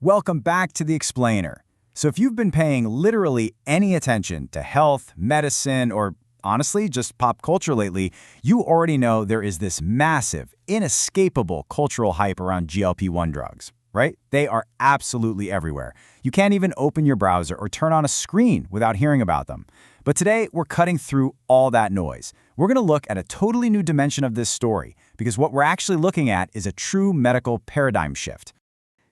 Welcome back to The Explainer. So if you've been paying literally any attention to health, medicine, or honestly, just pop culture lately, you already know there is this massive, inescapable cultural hype around GLP-1 drugs, right? They are absolutely everywhere. You can't even open your browser or turn on a screen without hearing about them. But today, we're cutting through all that noise. We're going to look at a totally new dimension of this story, because what we're actually looking at is a true medical paradigm shift.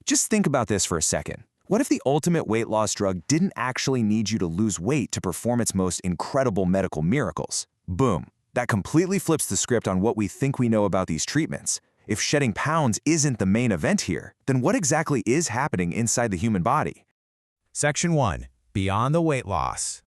Just think about this for a second. What if the ultimate weight loss drug didn't actually need you to lose weight to perform its most incredible medical miracles? Boom. That completely flips the script on what we think we know about these treatments. If shedding pounds isn't the main event here, then what exactly is happening inside the human body? Section 1. Beyond the weight loss.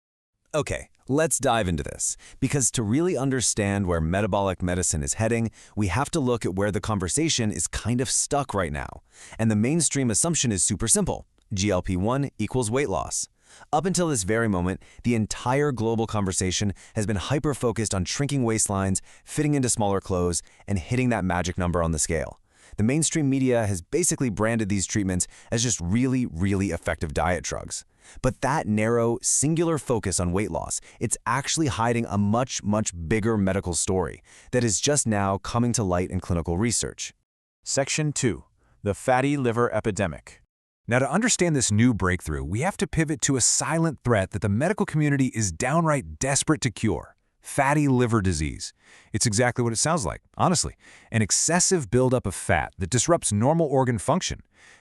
Okay, let's dive into this, because to really understand where metabolic medicine is heading, we have to look at where the conversation is kind of stuck right now. And the mainstream assumption is super simple. GLP-1 equals weight loss. Up until this very moment, the entire global conversation has been hyper-focused on shrinking waistlines, fitting into smaller clothes, and hitting that magic number on the scale. The mainstream media has basically branded these treatments as just really, really effective diet drugs. But that narrow, singular focus on weight loss, it's actually hiding a much, much bigger medical story that is just now coming to light in clinical research. Section 2. The fatty liver epidemic. Now, to understand this new breakthrough, we have to pivot to a silent threat that the medical community is downright desperate to cure: fatty liver disease. It's exactly what it sounds like, honestly. An excessive buildup of fat that disrupts normal organ function.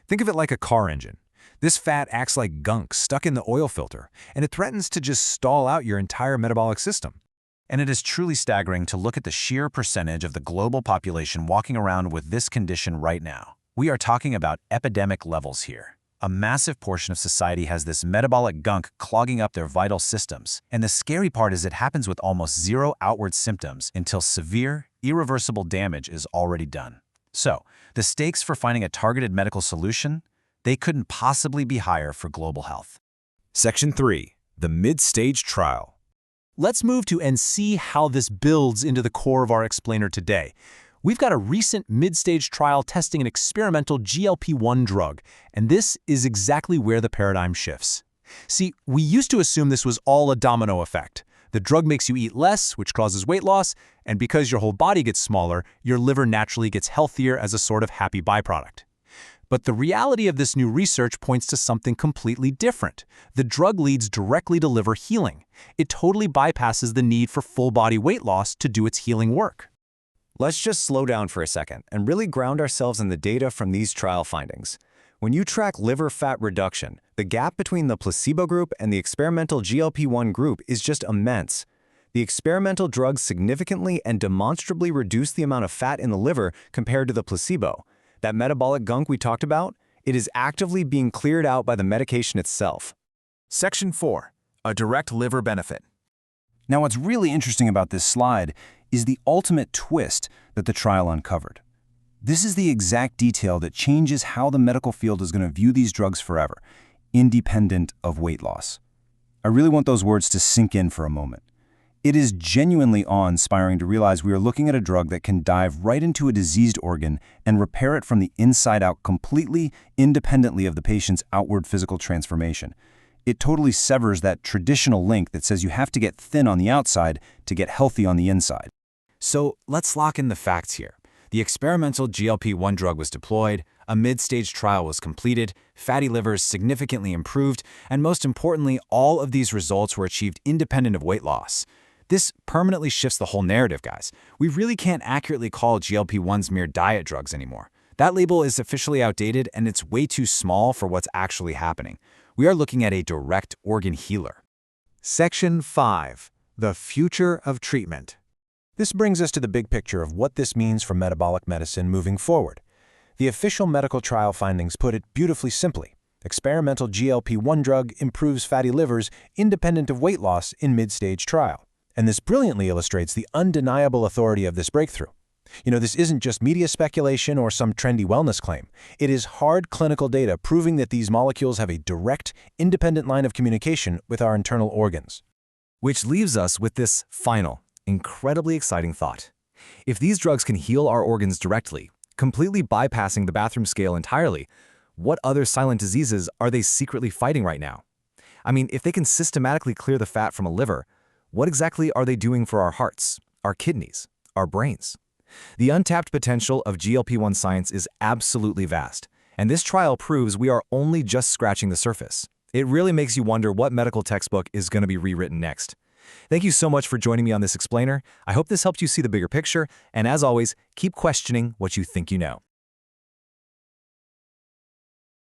Think of it like a car engine. This fat acts like gunk stuck in the oil filter, and it threatens to just stall out your entire metabolic system. And it is truly staggering to look at the sheer percentage of the global population walking around with this condition right now. We are talking about epidemic levels here. A massive portion of society has this metabolic gunk clogging up their vital systems. And the scary part is it happens with almost zero outward symptoms until severe, irreversible damage is already done. So, the stakes for finding a targeted medical solution, they couldn't possibly be higher for global health. Section 3. The mid-stage trial. Let's move to and see how this builds into the core of our explainer today. We've got a recent mid-stage trial testing an experimental GLP-1 drug, and this is exactly where the paradigm shifts. See, we used to assume this was all a domino effect. The drug makes you eat less, which causes weight loss, and because your whole body gets smaller, your liver naturally gets healthier as a sort of happy byproduct. But the reality of this new research points to something completely different. The drug leads directly to liver healing. It totally bypasses the need for full-body weight loss to do its healing work. Let's just slow down for a second and really ground ourselves in the data from these trial findings. When you track liver fat reduction, the gap between the placebo group and the experimental GLP-1 group is just immense. The experimental drugs significantly and demonstrably reduce the amount of fat in the liver compared to the placebo. That metabolic gunk we talked about, it is actively being cleared out by the medication itself. Section 4. A direct liver benefit. Now, what's really interesting about this slide is the ultimate twist that the trial uncovered. This is the exact detail that changes how the medical field is going to view these drugs forever, independent of weight loss. I really want those words to sink in for a moment. It is genuinely awe-inspiring to realize we are looking at a drug that can dive right into a diseased organ and repair it from the inside out completely independently of the patient's outward physical transformation. It totally severs that traditional link that says you have to get thin on the outside to get healthy on the inside. So let's lock in the facts here. The experimental GLP-1 drug was deployed, a mid-stage trial was completed, fatty livers significantly improved, and most importantly, all of these results were achieved independent of weight loss. This permanently shifts the whole narrative, guys. We really can't accurately call GLP-1s mere diet drugs anymore. That label is officially outdated, and it's way too small for what's actually happening. We are looking at a direct organ healer. Section 5. The future of treatment. This brings us to the big picture of what this means for metabolic medicine moving forward. The official medical trial findings put it beautifully simply. Experimental GLP-1 drug improves fatty livers independent of weight loss in mid-stage trial. And this brilliantly illustrates the undeniable authority of this breakthrough. This isn't just media speculation or some trendy wellness claim. It is hard clinical data proving that these molecules have a direct, independent line of communication with our internal organs. Which leaves us with this final, incredibly exciting thought. If these drugs can heal our organs directly, completely bypassing the bathroom scale entirely, What other silent diseases are they secretly fighting right now? I mean, if they can systematically clear the fat from a liver, what exactly are they doing for our hearts, our kidneys, our brains? The untapped potential of GLP-1 science is absolutely vast, and this trial proves we are only just scratching the surface. It really makes you wonder what medical textbook is going to be rewritten next. Thank you so much for joining me on this explainer. I hope this helped you see the bigger picture, and as always, keep questioning what you think you know.